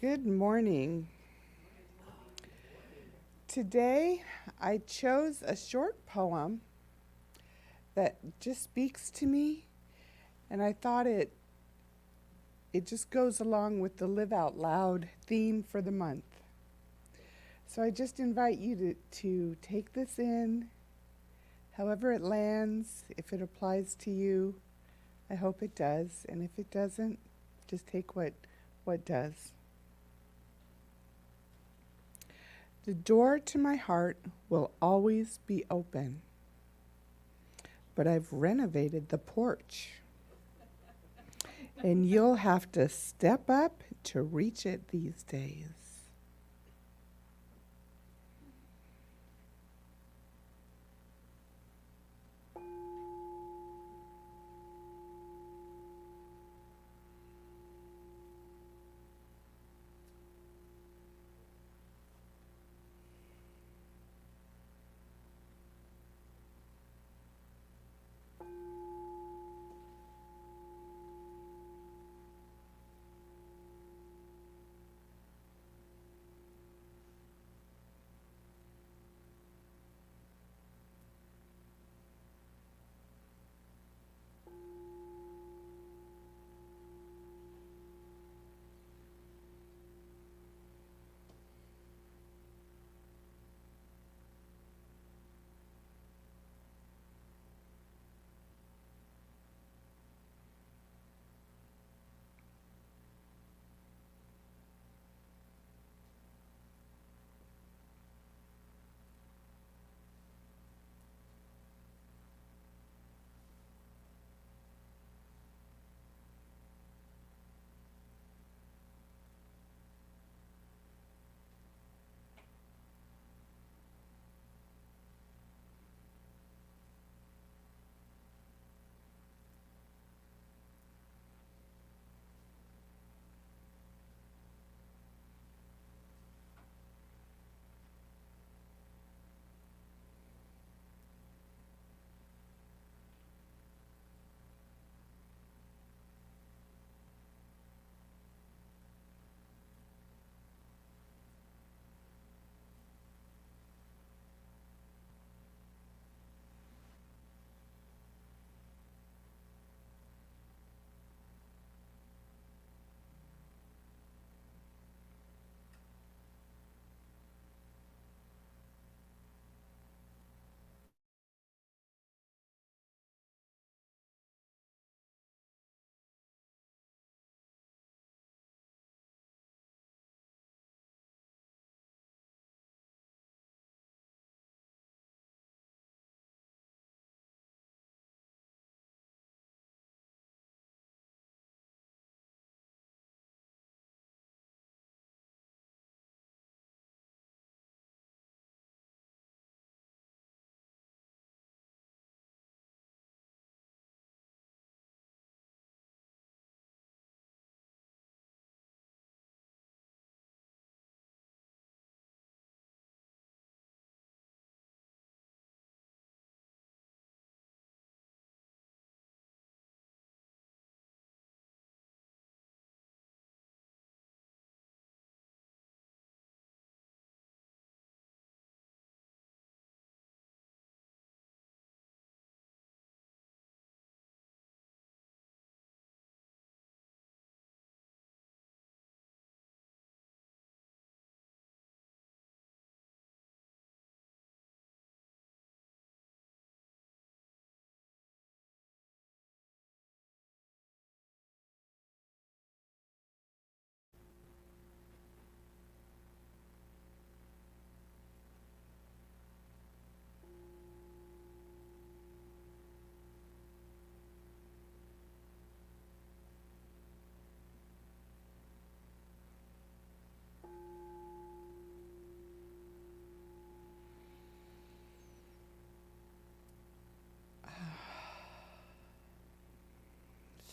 Good morning. Today I chose a short poem that just speaks to me, and I thought it just goes along with the Live Out Loud theme for the month. So I just invite you to take this in, however it lands. If it applies to you, I hope it does, and if it doesn't, just take what does. The door to my heart will always be open, but I've renovated the porch, and you'll have to step up to reach it these days.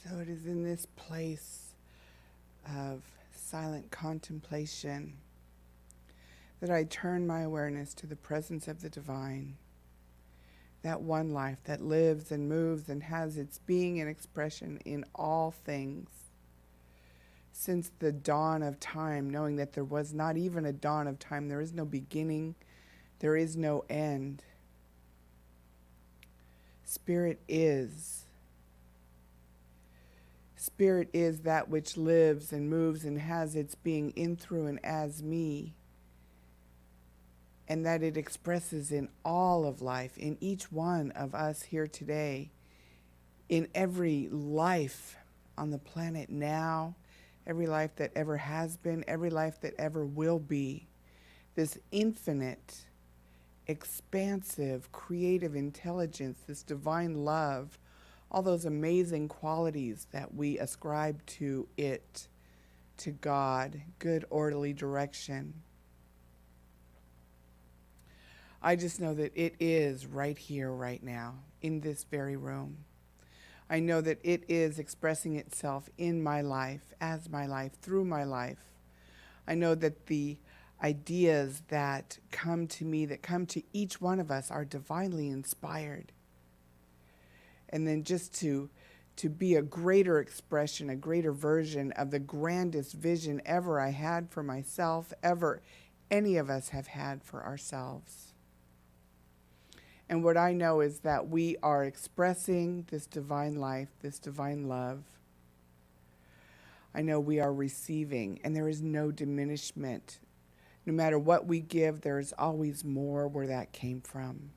So it is in this place of silent contemplation that I turn my awareness to the presence of the divine, that one life that lives and moves and has its being and expression in all things. since the dawn of time, knowing that there was not even a dawn of time. There is no beginning. There is no end. Spirit is. Spirit is that which lives and moves and has its being in, through, and as me. And that it expresses in all of life, in each one of us here today, in every life on the planet now, every life that ever has been, every life that ever will be. This infinite, expansive, creative intelligence, this divine love, all those amazing qualities that we ascribe to it, to God, good, orderly direction. I just know that it is right here, right now, in this very room. I know that it is expressing itself in my life, as my life, through my life. I know that the ideas that come to me, that come to each one of us, are divinely inspired. And then just to be a greater expression, a greater version of the grandest vision ever I had for myself, ever any of us have had for ourselves. And what I know is that we are expressing this divine life, this divine love. I know we are receiving, and there is no diminishment. No matter what we give, there is always more where that came from.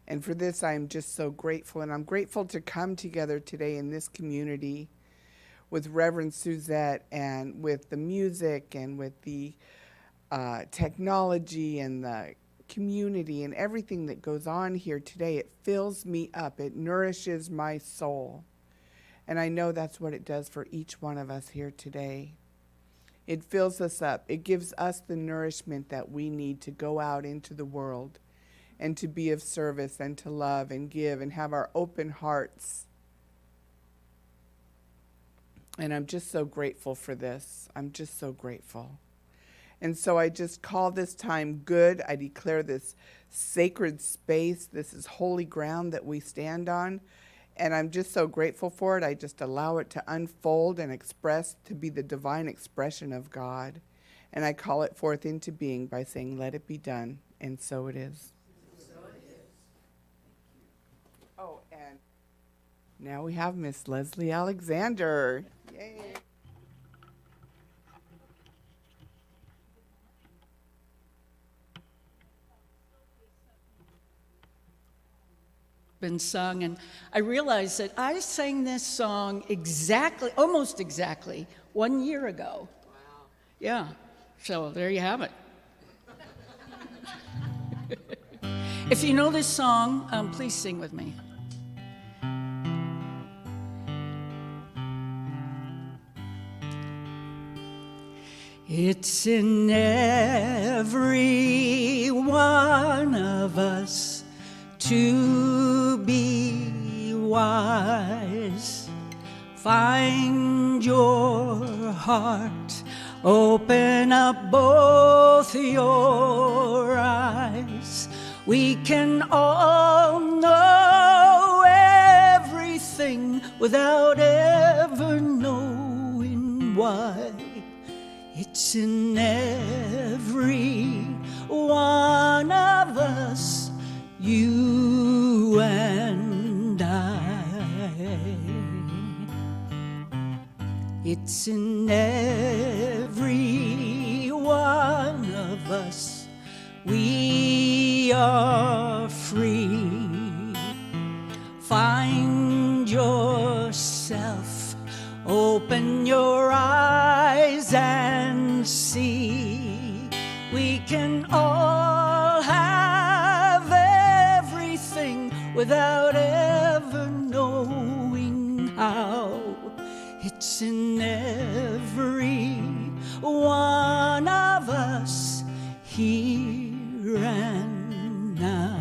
And for this, I am just so grateful. And I'm grateful to come together today in this community with Reverend Suzette, and with the music, and with the technology, and the community, and everything that goes on here today. It fills me up. It nourishes my soul. And I know that's what it does for each one of us here today. It fills us up. It gives us the nourishment that we need to go out into the world and to be of service and to love and give and have our open hearts. And I'm just so grateful for this. I'm just so grateful. And so I just call this time good. I declare this sacred space. This is holy ground that we stand on. And I'm just so grateful for it. I just allow it to unfold and express, to be the divine expression of God. And I call it forth into being by saying, let it be done. And so it is. So it is. Oh, and now we have Miss Leslie Alexander. Yay. Been sung, and I realized that I sang this song almost exactly 1 year ago. Wow. Yeah, so there you have it. If you know this song, please sing with me. It's in every one of us to be wise. Find your heart, open up both your eyes. We can all know everything without ever knowing why. It's in every one of us, you and I. It's in every one of us, we are free. Find yourself, open your eyes and see. We can all have everything without ever knowing how. It's in every one of us, here and now.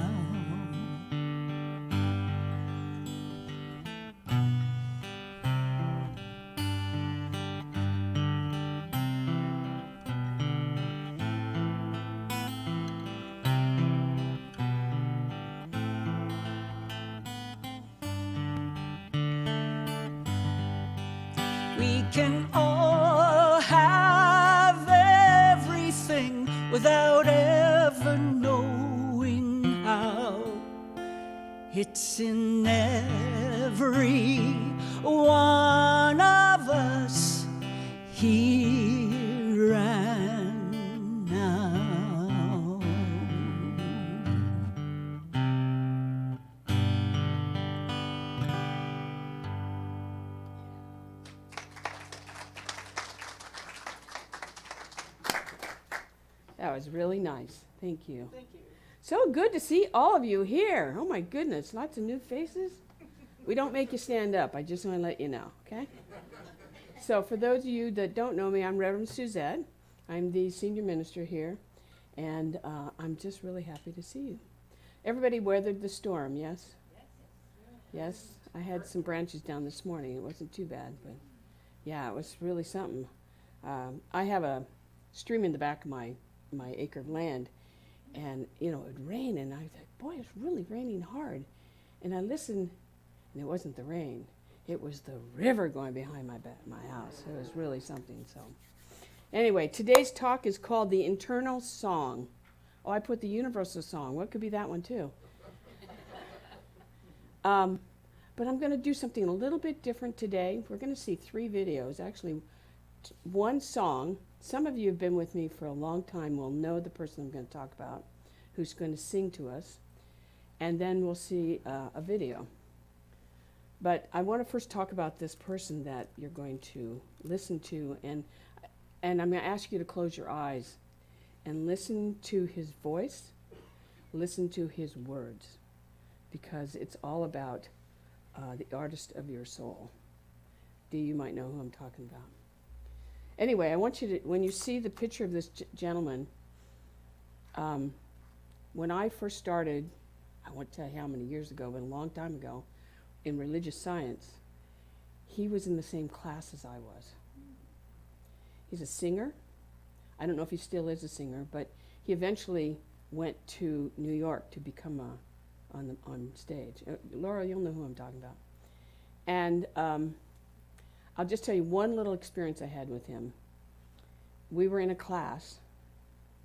We can all without ever knowing how. It's in every one of us here and now. That was really nice. Thank you. Thank you. So good to see all of you here. Oh my goodness, lots of new faces. We don't make you stand up. I just want to let you know, okay? So for those of you that don't know me, I'm Reverend Suzette. I'm the senior minister here, and I'm just really happy to see you. Everybody weathered the storm, yes? Yes? I had some branches down this morning. It wasn't too bad, but yeah, it was really something. I have a stream in the back of my acre of land, and it would rain, and I thought, boy, it's really raining hard. And I listened, and it wasn't the rain. It was the river going behind my house. It was really something. So anyway, today's talk is called The Internal Song. Oh, I put the universal song. What could be that one too? But I'm going to do something a little bit different today. We're going to see 3 videos, actually one song. Some of you have been with me for a long time will know the person I'm going to talk about, who's going to sing to us. And then we'll see a video. But I want to first talk about this person that you're going to listen to. And I'm going to ask you to close your eyes and listen to his voice, listen to his words, because it's all about the artist of your soul. Dee, you might know who I'm talking about. Anyway, I want you to, when you see the picture of this gentleman, when I first started, I won't tell you how many years ago, but a long time ago, in religious science, he was in the same class as I was. He's a singer. I don't know if he still is a singer, but he eventually went to New York to become on stage. Laura, you'll know who I'm talking about. And I'll just tell you one little experience I had with him. We were in a class,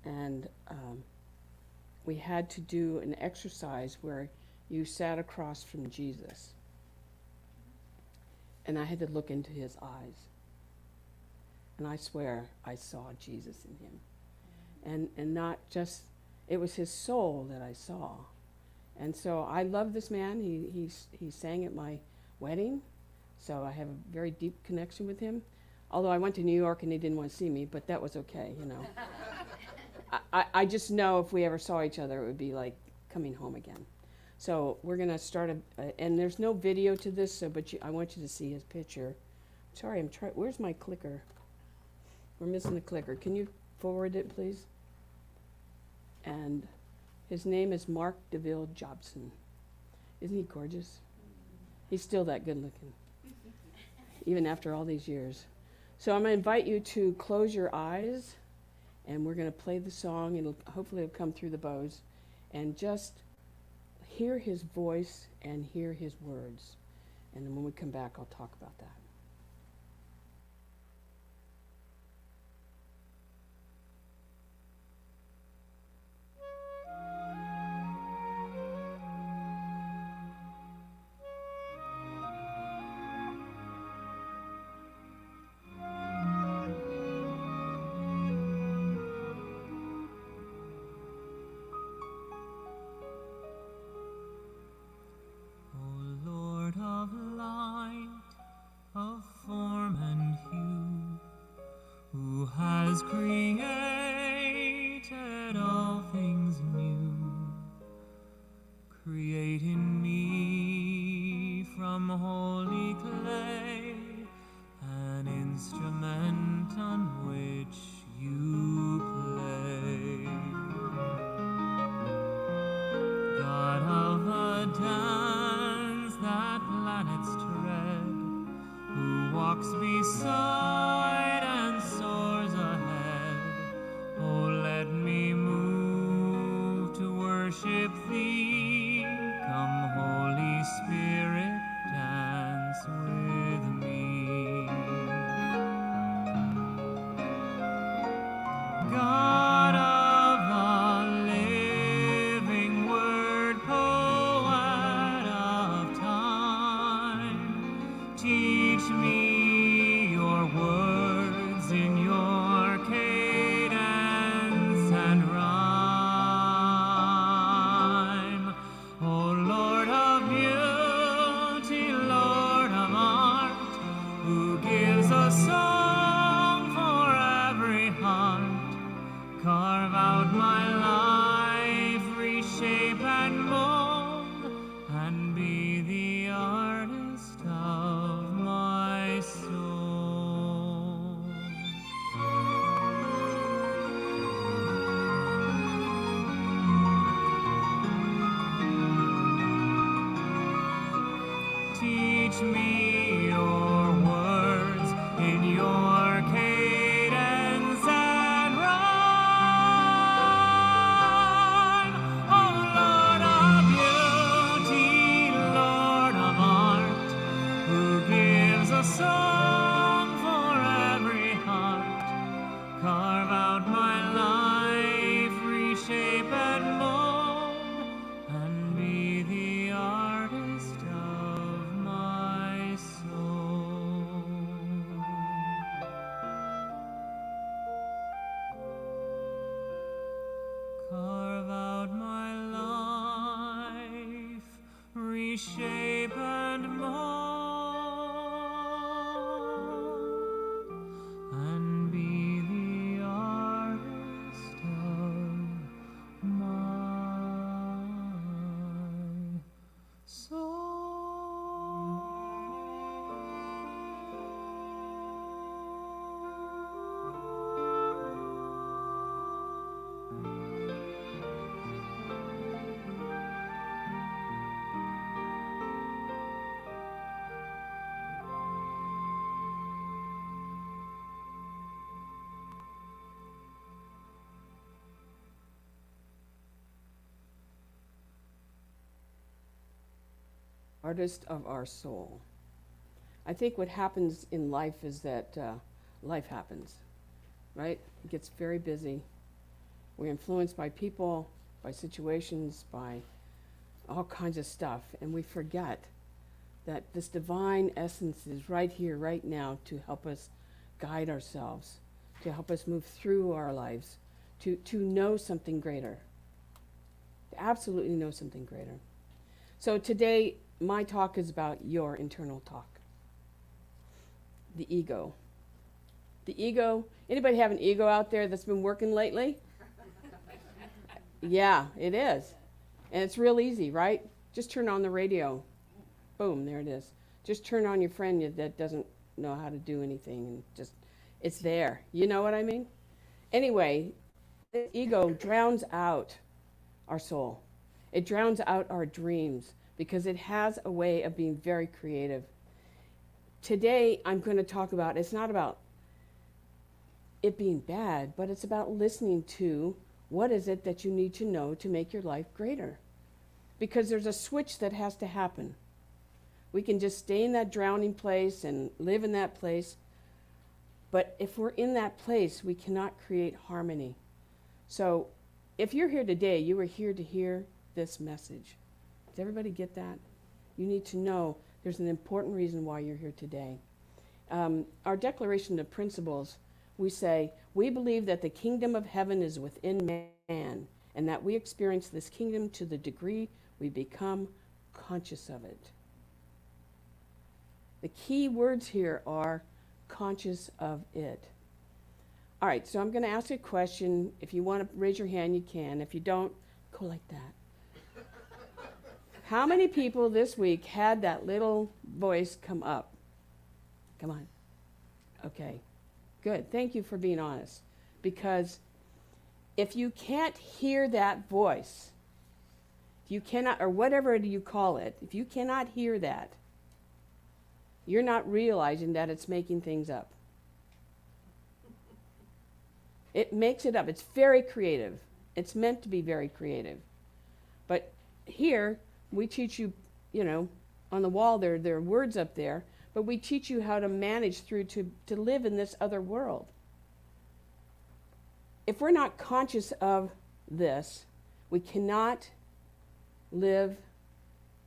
and we had to do an exercise where you sat across from Jesus. And I had to look into his eyes. And I swear I saw Jesus in him. And not just, it was his soul that I saw. And so I love this man. He sang at my wedding. So I have a very deep connection with him. Although I went to New York and he didn't want to see me, but that was okay, I just know if we ever saw each other, it would be like coming home again. So we're going to start, and there's no video to this, so I want you to see his picture. Sorry, where's my clicker? We're missing the clicker. Can you forward it, please? And his name is Mark DeVille Jobson. Isn't he gorgeous? He's still that good looking, even after all these years. So I'm going to invite you to close your eyes, and we're going to play the song. Hopefully it'll come through the bows, and just hear his voice and hear his words. And then when we come back, I'll talk about that. Created all things new. Create in me from holy clay an instrument on which you play. God of the dance that planets tread, who walks beside and soars ahead. Oh, let me move to worship thee. Come, Holy Spirit, dance with me. carve out my life, reshape and mold, and be the artist of my soul. Artist of our soul. I think what happens in life is that life happens, right? It gets very busy. We're influenced by people, by situations, by all kinds of stuff, and we forget that this divine essence is right here, right now, to help us guide ourselves, to help us move through our lives, to know something greater, to absolutely know something greater. So today, my talk is about your internal talk. The ego. The ego, anybody have an ego out there that's been working lately? Yeah, it is. And it's real easy, right? Just turn on the radio. Boom, there it is. Just turn on your friend that doesn't know how to do anything, and just, it's there. You know what I mean? Anyway, the ego drowns out our soul. It drowns out our dreams, because it has a way of being very creative. Today, I'm going to talk about, it's not about it being bad, but it's about listening to what is it that you need to know to make your life greater. Because there's a switch that has to happen. We can just stay in that drowning place and live in that place, but if we're in that place, we cannot create harmony. So if you're here today, you were here to hear this message. Does everybody get that? You need to know there's an important reason why you're here today. Our Declaration of Principles, we say, we believe that the kingdom of heaven is within man, and that we experience this kingdom to the degree we become conscious of it. The key words here are conscious of it. All right, so I'm going to ask you a question. If you want to raise your hand, you can. If you don't, go like that. How many people this week had that little voice come up? Come on. Okay, good. Thank you for being honest. Because if you can't hear that voice, if you cannot, or whatever you call it, if you cannot hear that, you're not realizing that it's making things up. It makes it up. It's very creative. It's meant to be very creative. But here, we teach you, you know, on the wall there are words up there, but we teach you how to manage through to live in this other world. If we're not conscious of this, we cannot live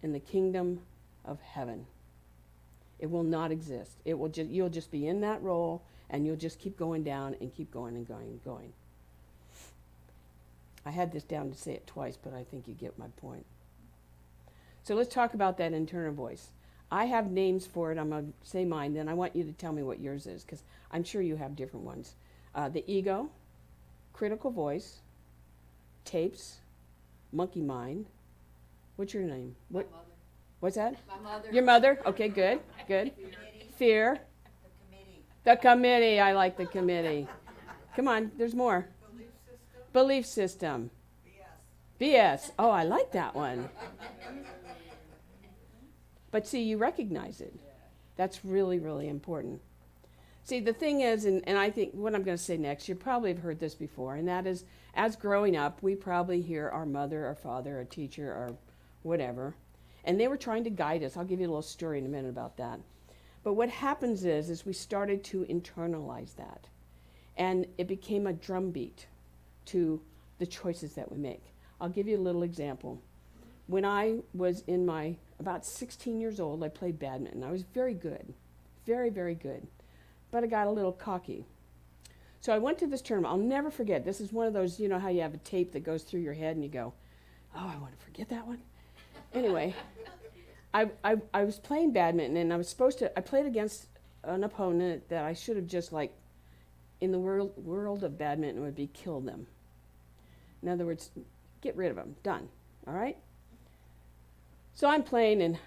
in the kingdom of heaven. It will not exist. It will you'll just be in that role, and you'll just keep going down and keep going and going and going. I had this down to say it twice, but I think you get my point. So let's talk about that internal voice. I have names for it. I'm going to say mine, then I want you to tell me what yours is, because I'm sure you have different ones. The ego, critical voice, tapes, monkey mind. What's your name? What? My mother. What's that? My mother. Your mother? Okay, good, good. Fear. The committee. The committee. I like the committee. Come on, there's more. Belief system. BS. Oh, I like that one. But see, you recognize it. That's really, really important. See, the thing is, and I think what I'm going to say next, you probably have heard this before, and that is, as growing up, we probably hear our mother, our father, our teacher, or whatever, and they were trying to guide us. I'll give you a little story in a minute about that. But what happens is we started to internalize that, and it became a drumbeat to the choices that we make. I'll give you a little example. When I was in my about 16 years old, I played badminton. I was very good, very, very good. But I got a little cocky. So I went to this tournament. I'll never forget. This is one of those, you know how you have a tape that goes through your head and you go, oh, I want to forget that one. Anyway, I was playing badminton and I played against an opponent that I should have just like, in the world of badminton would be kill them. In other words, get rid of them. Done. All right? So I'm playing and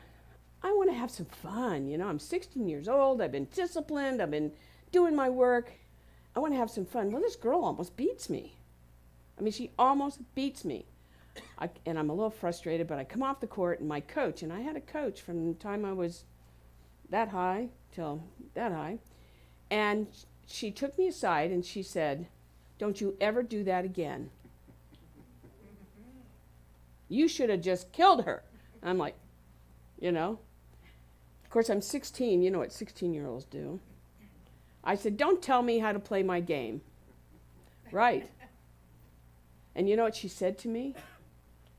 I want to have some fun. You know, I'm 16 years old. I've been disciplined. I've been doing my work. I want to have some fun. Well, this girl almost beats me. I mean, she almost beats me. And I'm a little frustrated, but I come off the court and my coach, and I had a coach from the time I was that high till that high, and she took me aside and she said, don't you ever do that again. You should have just killed her. And I'm like, you know. Of course, I'm 16. You know what 16-year-olds do. I said, don't tell me how to play my game. Right. And you know what she said to me?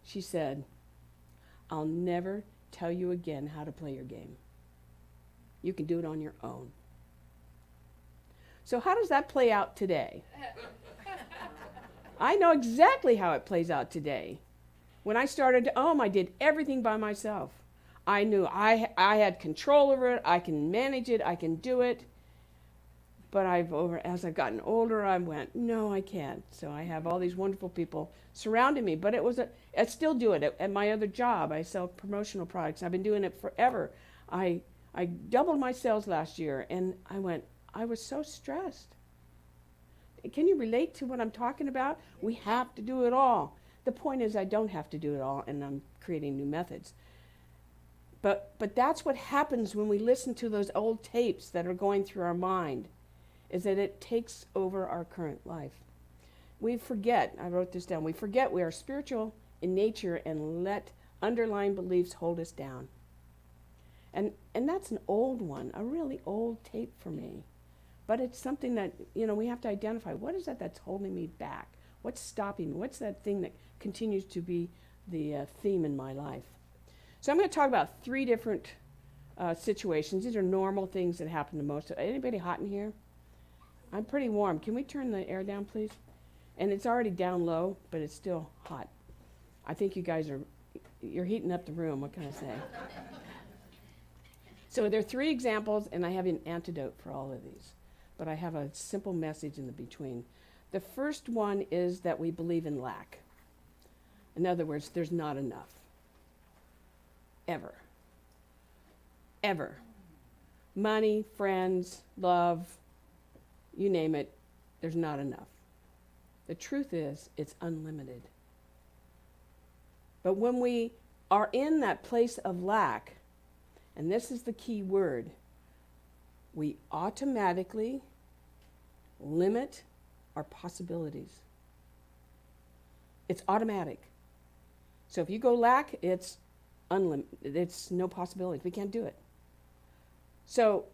She said, I'll never tell you again how to play your game. You can do it on your own. So how does that play out today? I know exactly how it plays out today. When I started to I did everything by myself. I knew I had control over it. I can manage it. I can do it. But as I've gotten older, I went, no, I can't. So I have all these wonderful people surrounding me. But I still do it at my other job. I sell promotional products. I've been doing it forever. I doubled my sales last year, and I was so stressed. Can you relate to what I'm talking about? We have to do it all. The point is I don't have to do it all, and I'm creating new methods. But that's what happens when we listen to those old tapes that are going through our mind, is that it takes over our current life. We forget, I wrote this down, we forget we are spiritual in nature and let underlying beliefs hold us down. And that's an old one, a really old tape for me. But it's something that, we have to identify. What is that that's holding me back? What's stopping me? What's that thing that continues to be the theme in my life? So I'm going to talk about 3 different situations. These are normal things that happen to most. Anybody hot in here? I'm pretty warm. Can we turn the air down, please? And it's already down low, but it's still hot. I think you guys you're heating up the room. What can I say? So there are 3 examples, and I have an antidote for all of these. But I have a simple message in the between. The first one is that we believe in lack. In other words, there's not enough. Ever. Ever. Money, friends, love, you name it, there's not enough. The truth is, it's unlimited. But when we are in that place of lack, and this is the key word, we automatically limit our possibilities. It's automatic. So if you go lack, it's unlimited. It's no possibility. We can't do it. So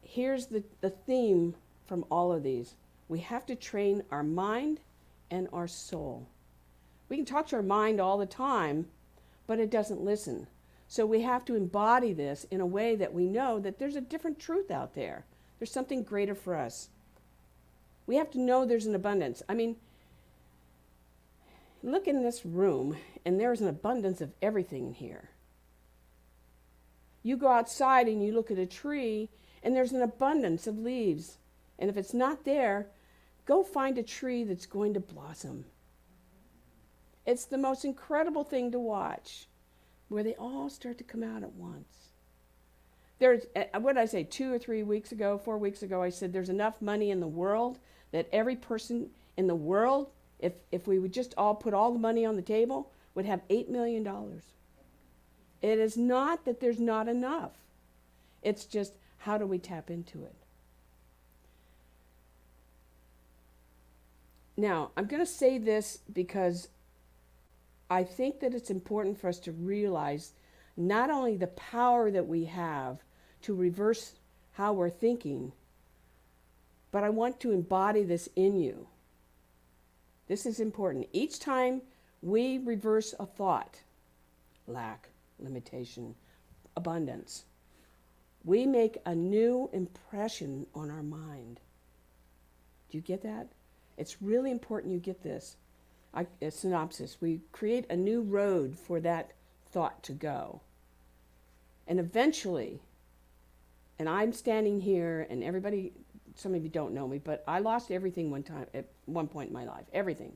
here's the theme from all of these. We have to train our mind and our soul. We can talk to our mind all the time, but it doesn't listen. So we have to embody this in a way that we know that there's a different truth out there. There's something greater for us. We have to know there's an abundance. I mean, look in this room, and there's an abundance of everything in here. You go outside and you look at a tree, and there's an abundance of leaves. And if it's not there, go find a tree that's going to blossom. It's the most incredible thing to watch, where they all start to come out at once. There's, what did I say, 2 or 3 weeks ago, 4 weeks ago, I said there's enough money in the world that every person in the world, if we would just all put all the money on the table, would have $8 million. It is not that there's not enough. It's just, how do we tap into it? Now, I'm going to say this because I think that it's important for us to realize not only the power that we have to reverse how we're thinking, but I want to embody this in you. This is important. Each time we reverse a thought, lack, limitation, abundance, we make a new impression on our mind. Do you get that? It's really important you get this. A synopsis. We create a new road for that thought to go. And eventually, and I'm standing here, and everybody, some of you don't know me, but I lost everything one time, at one point in my life, everything.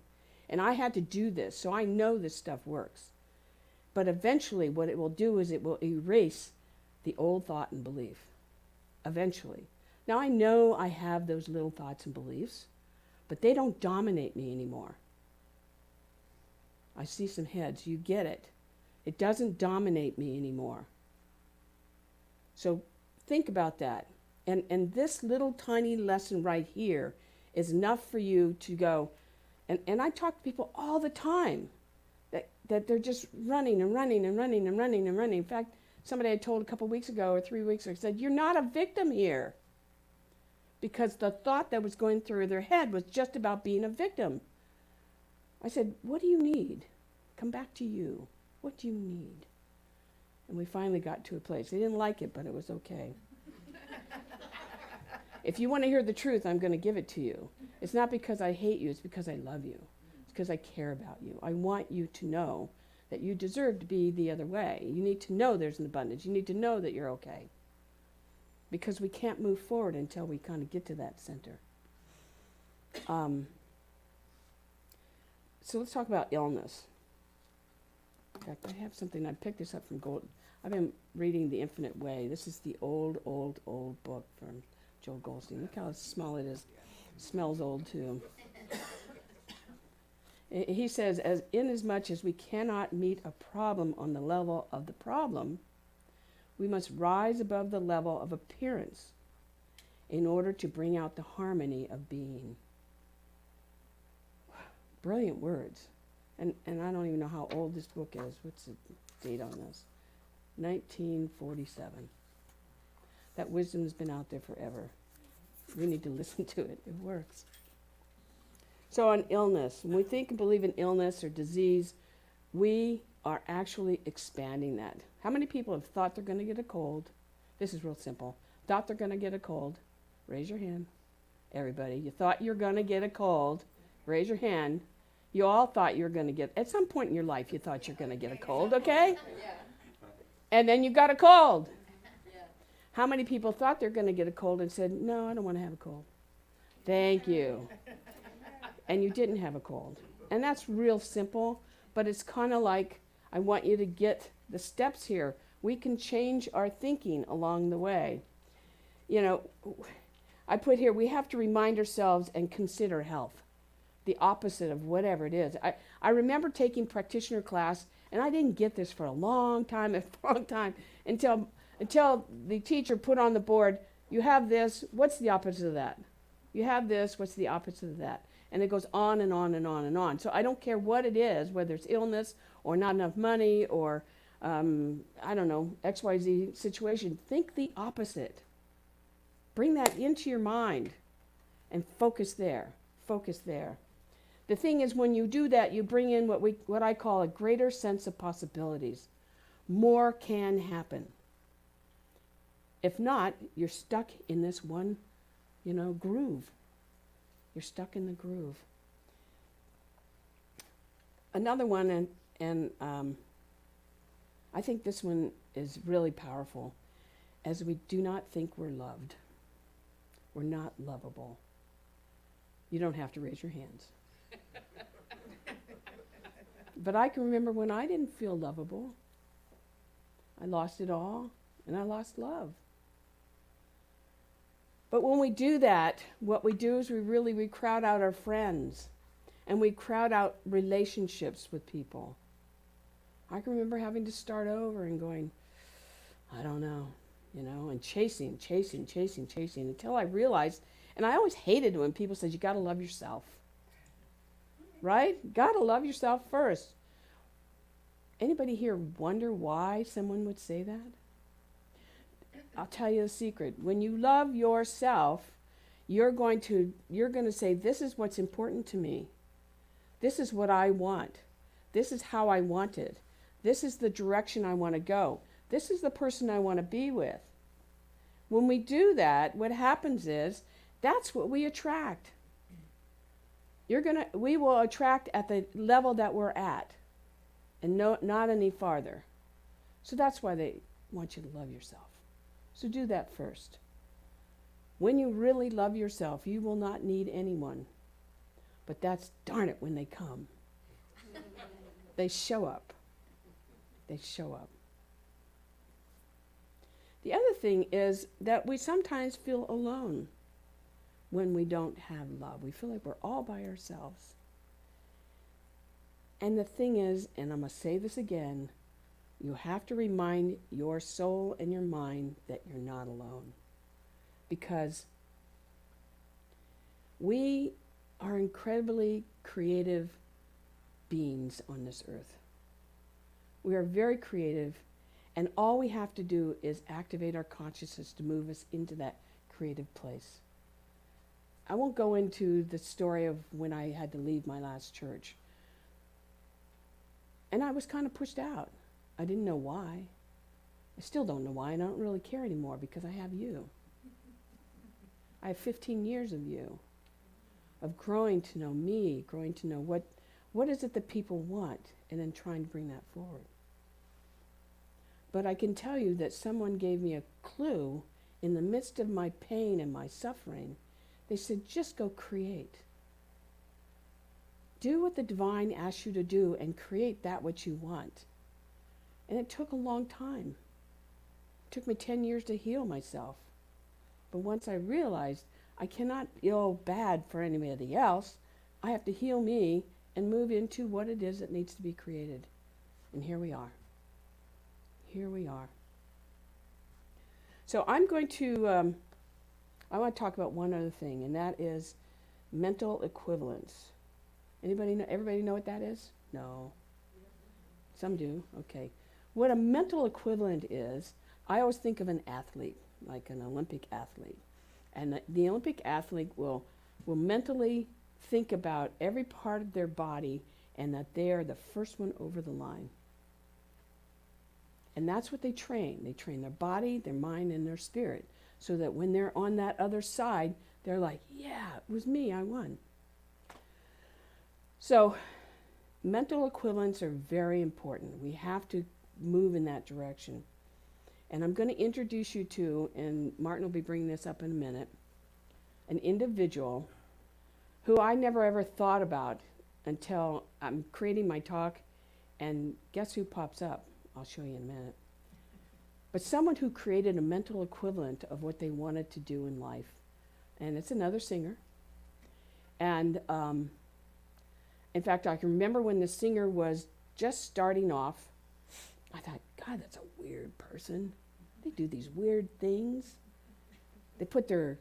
And I had to do this, so I know this stuff works. But eventually, what it will do is it will erase the old thought and belief. Eventually. Now, I know I have those little thoughts and beliefs, but they don't dominate me anymore. I see some heads. You get it. It doesn't dominate me anymore. So think about that. And this little tiny lesson right here is enough for you to go. And I talk to people all the time that they're just running and running and running and running and running. In fact, somebody I told a couple weeks ago or 3 weeks ago said, "You're not a victim here." Because the thought that was going through their head was just about being a victim. I said, "What do you need? Come back to you. What do you need?" And we finally got to a place. They didn't like it, but it was okay. If you want to hear the truth, I'm going to give it to you. It's not because I hate you. It's because I love you. It's because I care about you. I want you to know that you deserve to be the other way. You need to know there's an abundance. You need to know that you're okay. Because we can't move forward until we kind of get to that center. So let's talk about illness. In fact, I have something, I picked this up from Gold. I've been reading The Infinite Way. This is the old book from Joel Goldstein. Look how small it is. It smells old too. He says, inasmuch as we cannot meet a problem on the level of the problem, we must rise above the level of appearance in order to bring out the harmony of being. Brilliant words. And I don't even know how old this book is. What's the date on this? 1947. That wisdom has been out there forever. We need to listen to it. It works. So on illness, when we think and believe in illness or disease, we are actually expanding that. How many people have thought they're going to get a cold? This is real simple. Thought they're going to get a cold? Raise your hand. Everybody, you thought you're going to get a cold? Raise your hand. You all thought you were going to get, at some point in your life, you thought you're going to get a cold, okay? Yeah. And then you got a cold. Yeah. How many people thought they're going to get a cold and said, "No, I don't want to have a cold"? Thank you. And you didn't have a cold. And that's real simple, but it's kind of like, I want you to get the steps here. We can change our thinking along the way. You know, I put here, we have to remind ourselves and consider health. The opposite of whatever it is. I remember taking practitioner class, and I didn't get this for a long time, until the teacher put on the board, you have this, what's the opposite of that? You have this, what's the opposite of that? And it goes on and on and on and on. So I don't care what it is, whether it's illness or not enough money or, I don't know, XYZ situation. Think the opposite. Bring that into your mind and focus there. Focus there. The thing is, when you do that, you bring in what I call a greater sense of possibilities. More can happen. If not, you're stuck in this one, groove. You're stuck in the groove. Another one, and I think this one is really powerful, as we do not think we're loved. We're not lovable. You don't have to raise your hands. But I can remember when I didn't feel lovable. I lost it all, and I lost love. But when we do that, what we do is we crowd out our friends, and we crowd out relationships with people. I can remember having to start over and going, I don't know, and chasing until I realized, and I always hated when people said, you got to love yourself. Right? Got to love yourself first. Anybody here wonder why someone would say that? I'll tell you a secret. When you love yourself, you're going to say, this is what's important to me. This is what I want. This is how I want it. This is the direction I want to go. This is the person I want to be with. When we do that, what happens is, that's what we attract. we will attract at the level that we're at, and not any farther. So that's why they want you to love yourself. So do that first. When you really love yourself, you will not need anyone. But that's darn it when they come. They show up. They show up. The other thing is that we sometimes feel alone when we don't have love. We feel like we're all by ourselves. And the thing is, and I'm going to say this again, you have to remind your soul and your mind that you're not alone. Because we are incredibly creative beings on this earth. We are very creative, and all we have to do is activate our consciousness to move us into that creative place. I won't go into the story of when I had to leave my last church. And I was kind of pushed out. I didn't know why. I still don't know why, and I don't really care anymore because I have you. I have 15 years of you, of growing to know me, growing to know what is it that people want, and then trying to bring that forward. But I can tell you that someone gave me a clue in the midst of my pain and my suffering. They said, just go create. Do what the divine asks you to do and create that which you want. And it took a long time. It took me 10 years to heal myself. But once I realized I cannot feel bad for anybody else, I have to heal me and move into what it is that needs to be created. And here we are. Here we are. So I'm going to, I want to talk about one other thing, and that is mental equivalence. Everybody know what that is? No. Some do. Okay. What a mental equivalent is, I always think of an athlete, like an Olympic athlete. And the Olympic athlete will mentally think about every part of their body and that they are the first one over the line. And that's what they train. They train their body, their mind, and their spirit, so that when they're on that other side, they're like, yeah, it was me, I won. So mental equivalents are very important. We have to move in that direction. And I'm going to introduce you to, and Martin will be bringing this up in a minute, an individual who I never ever thought about until I'm creating my talk, and guess who pops up? I'll show you in a minute. But someone who created a mental equivalent of what they wanted to do in life. And it's another singer. And in fact, I can remember when the singer was just starting off, I thought, God, that's a weird person. They do these weird things. They put they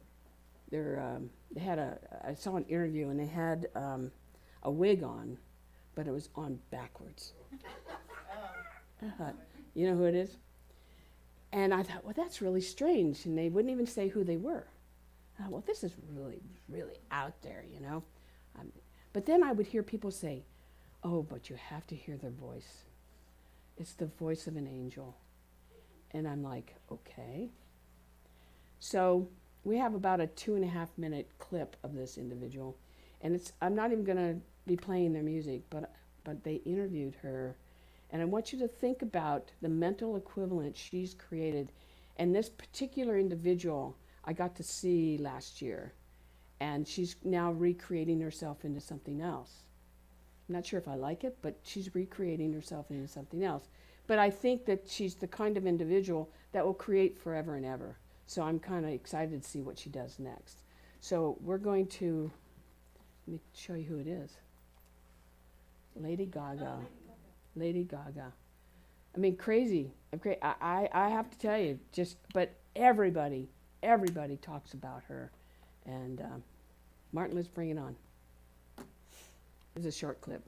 had I saw an interview and they had a wig on, but it was on backwards. I thought, you know who it is? And I thought, well, that's really strange. And they wouldn't even say who they were. I thought, well, this is really, really out there, you know. But then I would hear people say, oh, but you have to hear their voice. It's the voice of an angel. And I'm like, okay. So we have about a 2.5-minute clip of this individual. And I'm not even going to be playing their music, but they interviewed her. And I want you to think about the mental equivalent she's created. And this particular individual I got to see last year. And she's now recreating herself into something else. I'm not sure if I like it, but she's recreating herself into something else. But I think that she's the kind of individual that will create forever and ever. So I'm kind of excited to see what she does next. So we're going to, let me show you who it is. Lady Gaga. Lady Gaga. I mean, crazy. I have to tell you, but everybody talks about her. And Martin, let's bring it on. This is a short clip.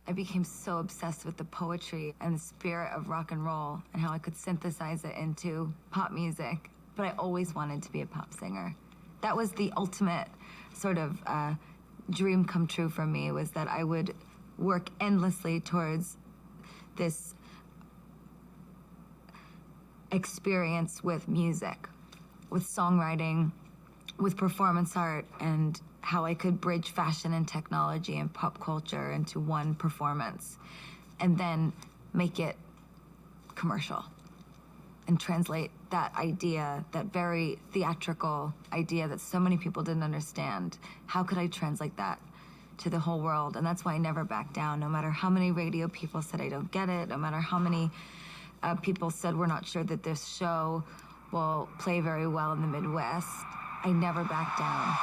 I became so obsessed with the poetry and the spirit of rock and roll and how I could synthesize it into pop music. But I always wanted to be a pop singer. That was the ultimate sort of dream come true for me, was that I would work endlessly towards this experience with music, with songwriting, with performance art, and how I could bridge fashion and technology and pop culture into one performance, and then make it commercial and translate that idea, that very theatrical idea that so many people didn't understand. How could I translate that to the whole world? And that's why I never back down, no matter how many radio people said I don't get it, no matter how many people said we're not sure that this show will play very well in the Midwest. I never back down.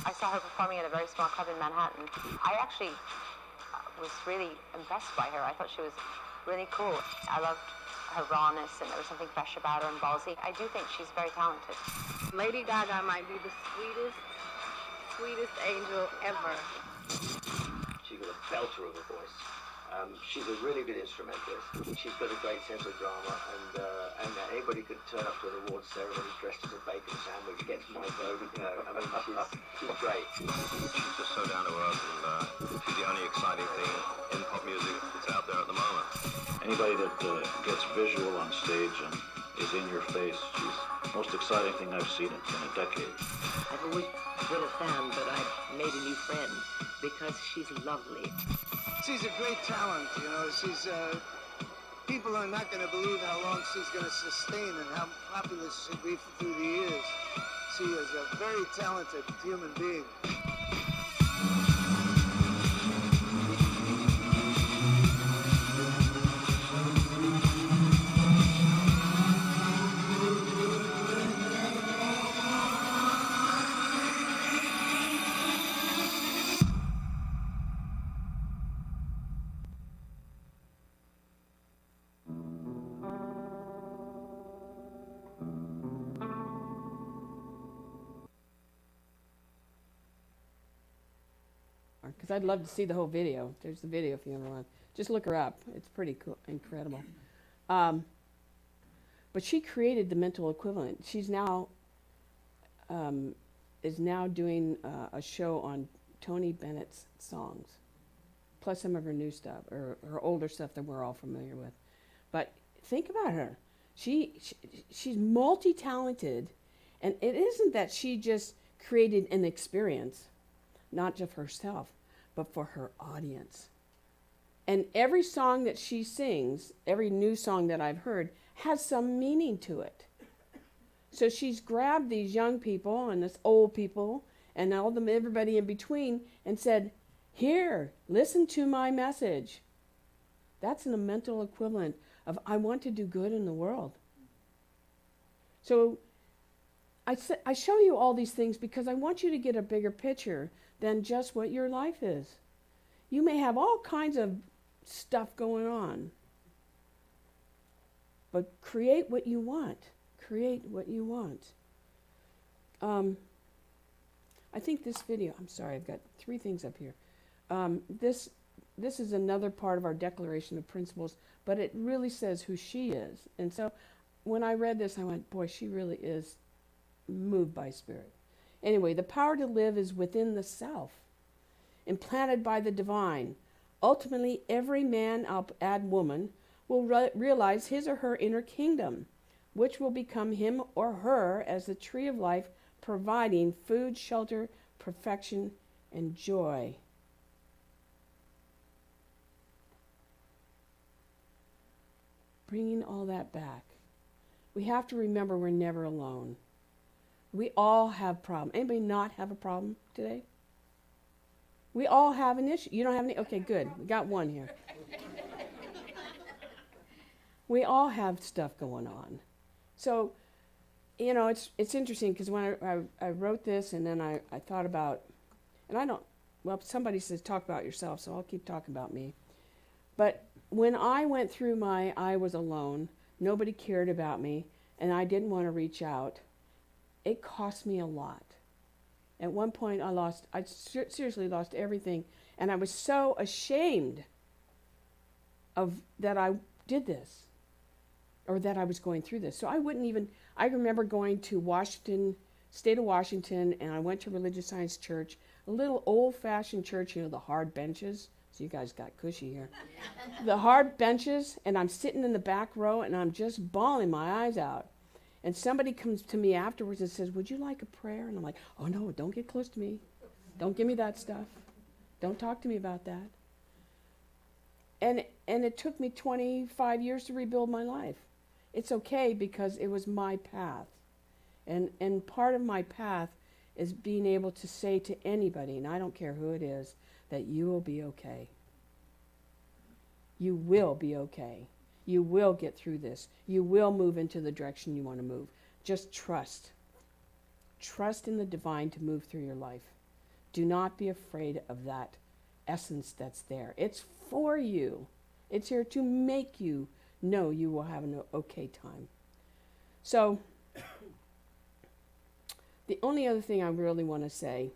I saw her performing at a very small club in Manhattan. I actually was really impressed by her. I thought she was really cool. I loved her rawness, and there was something fresh about her and ballsy. I do think she's very talented. Lady Gaga might be the sweetest angel ever. She's got a belter of a voice. She's a really good instrumentalist. She's got a great sense of drama, and anybody could turn up to an awards ceremony dressed as a bacon sandwich, gets my vote. I mean, she's great. She's just so down to earth, and she's the only exciting thing in pop music that's out there at the moment. Anybody that gets visual on stage and is in your face, she's the most exciting thing I've seen in a decade. I've always been a fan, but I've made a new friend because she's lovely. She's a great talent, you know. She's, people are not going to believe how long she's going to sustain and how popular she'll be through the years. She is a very talented human being. Because I'd love to see the whole video. There's the video if you ever want. Just look her up. It's pretty cool, incredible. But she created the mental equivalent. She's now is now doing a show on Tony Bennett's songs, plus some of her new stuff or her older stuff that we're all familiar with. But think about her. She's multi-talented, and it isn't that she just created an experience, not just for herself, but for her audience. And every song that she sings, every new song that I've heard, has some meaning to it. So she's grabbed these young people and this old people and everybody in between and said, here, listen to my message. That's a mental equivalent of I want to do good in the world. So I show you all these things because I want you to get a bigger picture than just what your life is. You may have all kinds of stuff going on, but create what you want. Create what you want. I think this video, I'm sorry, I've got 3 things up here. This is another part of our Declaration of Principles, but it really says who she is. And so when I read this, I went, boy, she really is moved by spirit. Anyway, the power to live is within the self, implanted by the divine. Ultimately, every man, I'll add woman, will realize his or her inner kingdom, which will become him or her as the tree of life, providing food, shelter, perfection, and joy. Bringing all that back. We have to remember we're never alone. We all have problems. Anybody not have a problem today? We all have an issue. You don't have any? Okay, good. We got one here. We all have stuff going on. So, you know, it's interesting because when I wrote this and then I thought about, and I don't, well, somebody says talk about yourself, so I'll keep talking about me. But when I went through I was alone, nobody cared about me, and I didn't want to reach out, it cost me a lot. At one point I seriously lost everything, and I was so ashamed of that I did this or that I was going through this. So I remember going to Washington, state of Washington, and I went to Religious Science Church, a little old-fashioned church, the hard benches. So you guys got cushy here. The hard benches, and I'm sitting in the back row, and I'm just bawling my eyes out. And somebody comes to me afterwards and says, would you like a prayer? And I'm like, oh no, don't get close to me. Don't give me that stuff. Don't talk to me about that. And it took me 25 years to rebuild my life. It's okay because it was my path. And part of my path is being able to say to anybody, and I don't care who it is, that you will be okay. You will be okay. You will get through this. You will move into the direction you want to move. Just trust. Trust in the divine to move through your life. Do not be afraid of that essence that's there. It's for you. It's here to make you know you will have an okay time. So, the only other thing I really want to say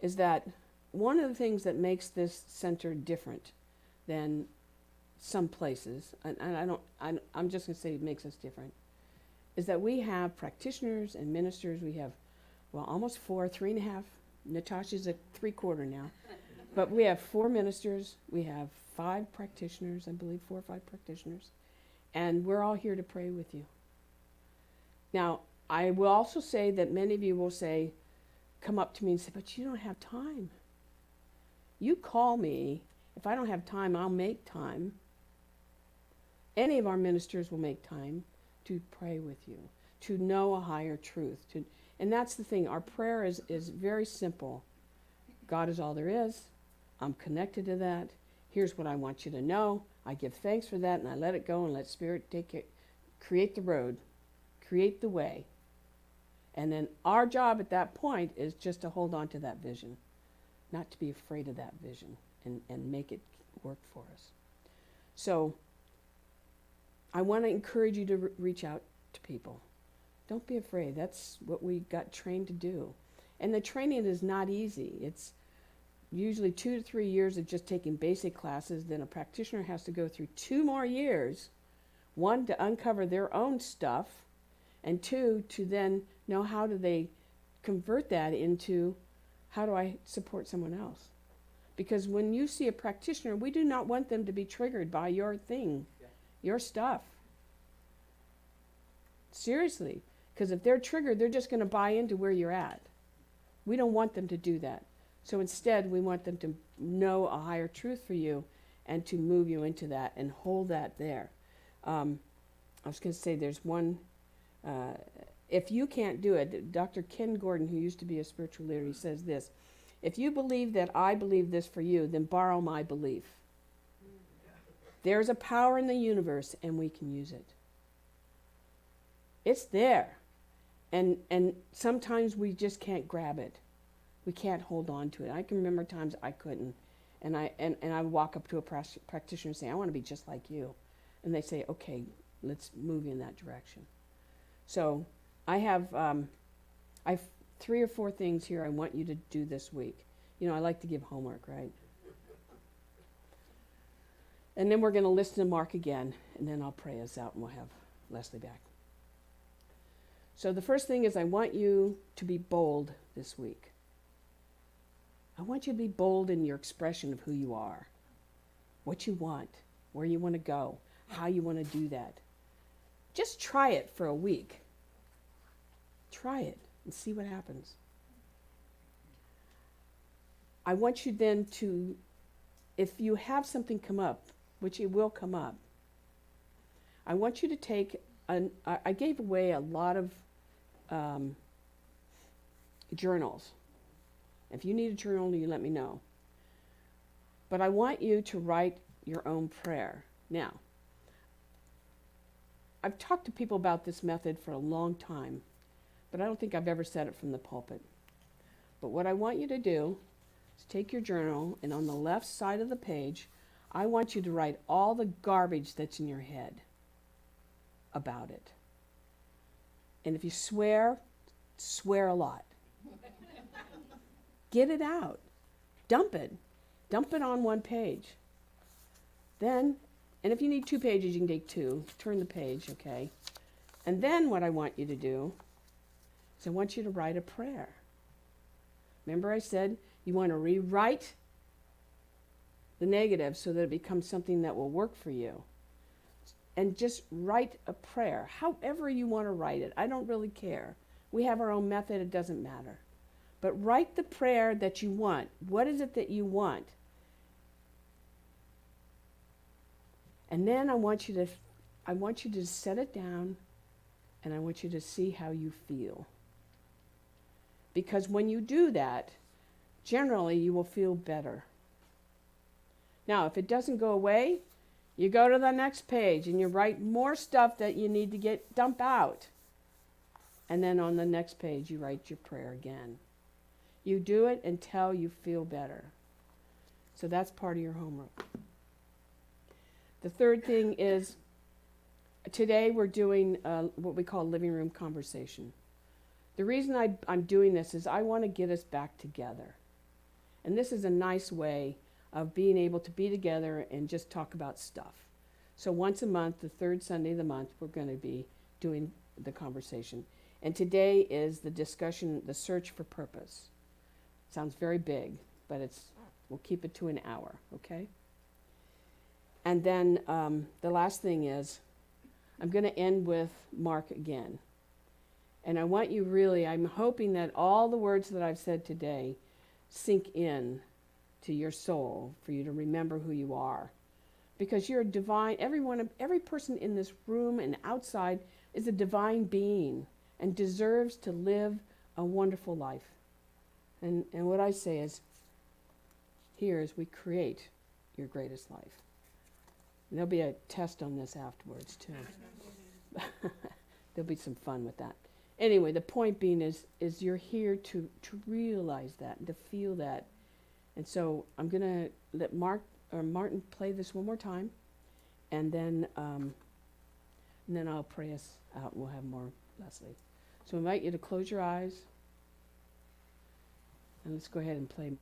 is that one of the things that makes this center different than some places, and I'm just going to say it makes us different, is that we have practitioners and ministers. We have, well, almost 4, 3.5. Natasha's a 3/4 now. But we have 4 ministers. We have 5 practitioners, I believe 4 or 5 practitioners. And we're all here to pray with you. Now, I will also say that many of you will say, come up to me and say, but you don't have time. You call me. If I don't have time, I'll make time. Any of our ministers will make time to pray with you, to know a higher truth. And that's the thing. Our prayer is very simple. God is all there is. I'm connected to that. Here's what I want you to know. I give thanks for that, and I let it go and let Spirit take it, create the road, create the way. And then our job at that point is just to hold on to that vision, not to be afraid of that vision and make it work for us. So I want to encourage you to reach out to people. Don't be afraid. That's what we got trained to do. And the training is not easy. It's usually 2 to 3 years of just taking basic classes. Then a practitioner has to go through 2 more years, 1 to uncover their own stuff, and 2 to then know how do they convert that into how do I support someone else. Because when you see a practitioner, we do not want them to be triggered by your thing, your stuff. Seriously. Because if they're triggered, they're just going to buy into where you're at. We don't want them to do that. So instead, we want them to know a higher truth for you and to move you into that and hold that there. I was going to say there's one, if you can't do it, Dr. Ken Gordon, who used to be a spiritual leader, he says this, if you believe that I believe this for you, then borrow my belief. There's a power in the universe and we can use it. It's there. And sometimes we just can't grab it. We can't hold on to it. I can remember times I couldn't. And I would walk up to a practitioner and say, I want to be just like you. And they say, okay, let's move you in that direction. So I have 3 or 4 things here I want you to do this week. I like to give homework, right? And then we're going to listen to Mark again, and then I'll pray us out, and we'll have Leslie back. So the first thing is I want you to be bold this week. I want you to be bold in your expression of who you are, what you want, where you want to go, how you want to do that. Just try it for a week. Try it and see what happens. I want you then to, if you have something come up, which it will come up, I want you to take, I gave away a lot of journals. If you need a journal, you let me know. But I want you to write your own prayer. Now, I've talked to people about this method for a long time, but I don't think I've ever said it from the pulpit. But what I want you to do is take your journal, and on the left side of the page, I want you to write all the garbage that's in your head about it. And if you swear, swear a lot. Get it out. Dump it. Dump it on one page. Then And if you need 2 pages, you can take 2. Turn the page, okay? And then what I want you to do is I want you to write a prayer. Remember I said you want to rewrite the negative so that it becomes something that will work for you. And just write a prayer, however you want to write it. I don't really care. We have our own method, it doesn't matter. But write the prayer that you want. What is it that you want? And then I want you to set it down, and I want you to see how you feel. Because when you do that, generally you will feel better. Now, if it doesn't go away, you go to the next page and you write more stuff that you need to dump out. And then on the next page, you write your prayer again. You do it until you feel better. So that's part of your homework. The third thing is, today we're doing what we call living room conversation. The reason I'm doing this is I want to get us back together. And this is a nice way of being able to be together and just talk about stuff. So once a month, the third Sunday of the month, we're going to be doing the conversation. And today is the discussion, the search for purpose. Sounds very big, but we'll keep it to an hour, okay? And then the last thing is, I'm going to end with Mark again. And I want you really, I'm hoping that all the words that I've said today sink in to your soul for you to remember who you are. Because you're a divine, every person in this room and outside is a divine being and deserves to live a wonderful life. And what I say is, here is we create your greatest life. And there'll be a test on this afterwards too. There'll be some fun with that. Anyway, the point being is you're here to realize that and to feel that. And so I'm going to let Martin play this one more time, and then I'll pray us out, and we'll have more Leslie. So I invite you to close your eyes, and let's go ahead and play.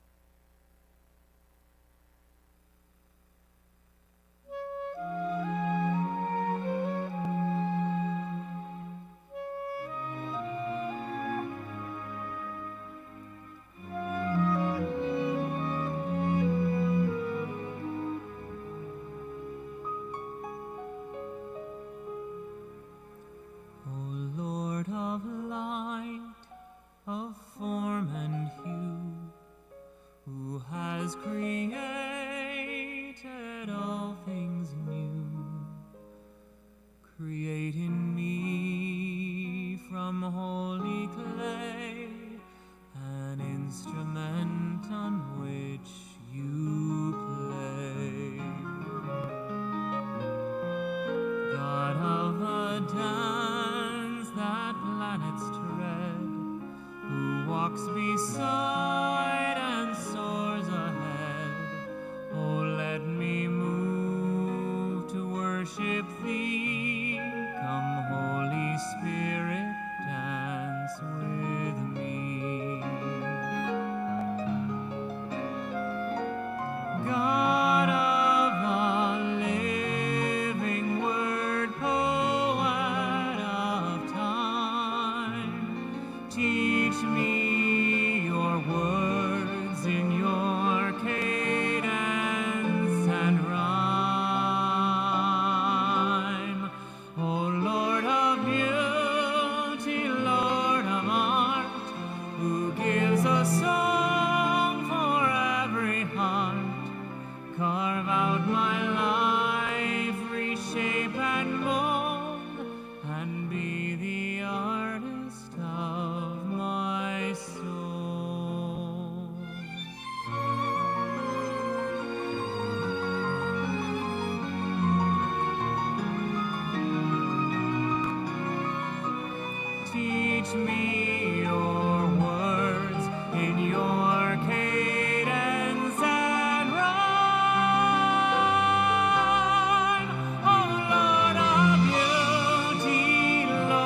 Beside and soars ahead, oh, let me move to worship thee. Come, Holy Spirit, dance with me. God of the living word, poet of time, teach me words in your cadence and rhyme. O Lord of beauty, Lord of art, who gives a song for every heart, carve out my life, reshape and mold, and be the artist of my soul. Teach me your words in your cadence and rhyme. Oh, Lord of beauty, Lord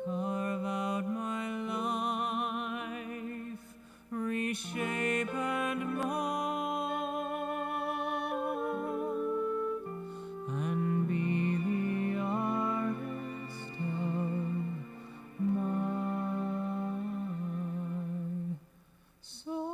carve out my life, reshape and mold, and be the artist of my soul.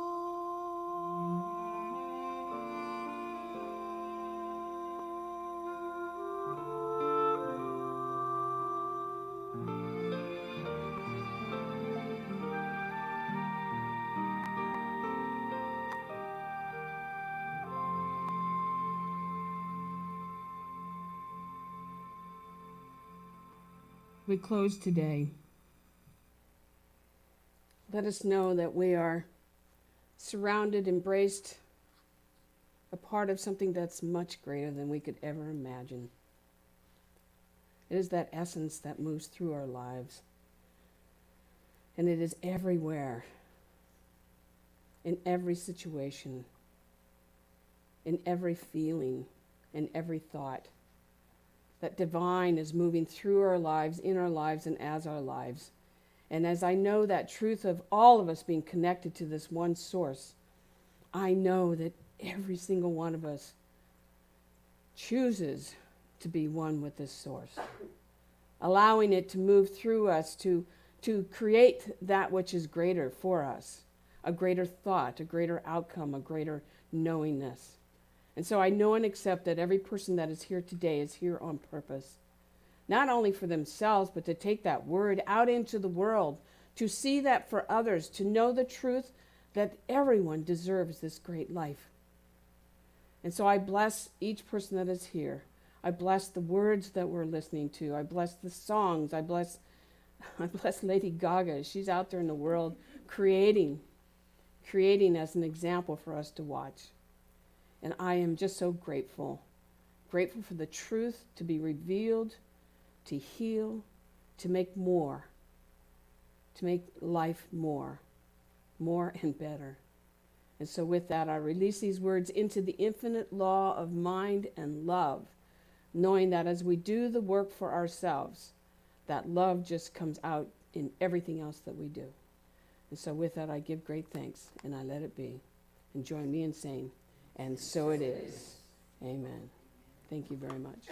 We close today. Let us know that we are surrounded, embraced, a part of something that's much greater than we could ever imagine. It is that essence that moves through our lives. And it is everywhere, in every situation, in every feeling, in every thought. That divine is moving through our lives, in our lives, and as our lives. And as I know that truth of all of us being connected to this one source, I know that every single one of us chooses to be one with this source, allowing it to move through us to create that which is greater for us, a greater thought, a greater outcome, a greater knowingness. And so I know and accept that every person that is here today is here on purpose, not only for themselves, but to take that word out into the world, to see that for others, to know the truth that everyone deserves this great life. And so I bless each person that is here. I bless the words that we're listening to. I bless the songs. I bless Lady Gaga. She's out there in the world creating as an example for us to watch. And I am just so grateful for the truth to be revealed, to heal, to make more, to make life more and better. And so with that, I release these words into the infinite law of mind and love, knowing that as we do the work for ourselves, that love just comes out in everything else that we do. And so with that, I give great thanks, and I let it be. And join me in saying, and so it is. Amen. Thank you very much.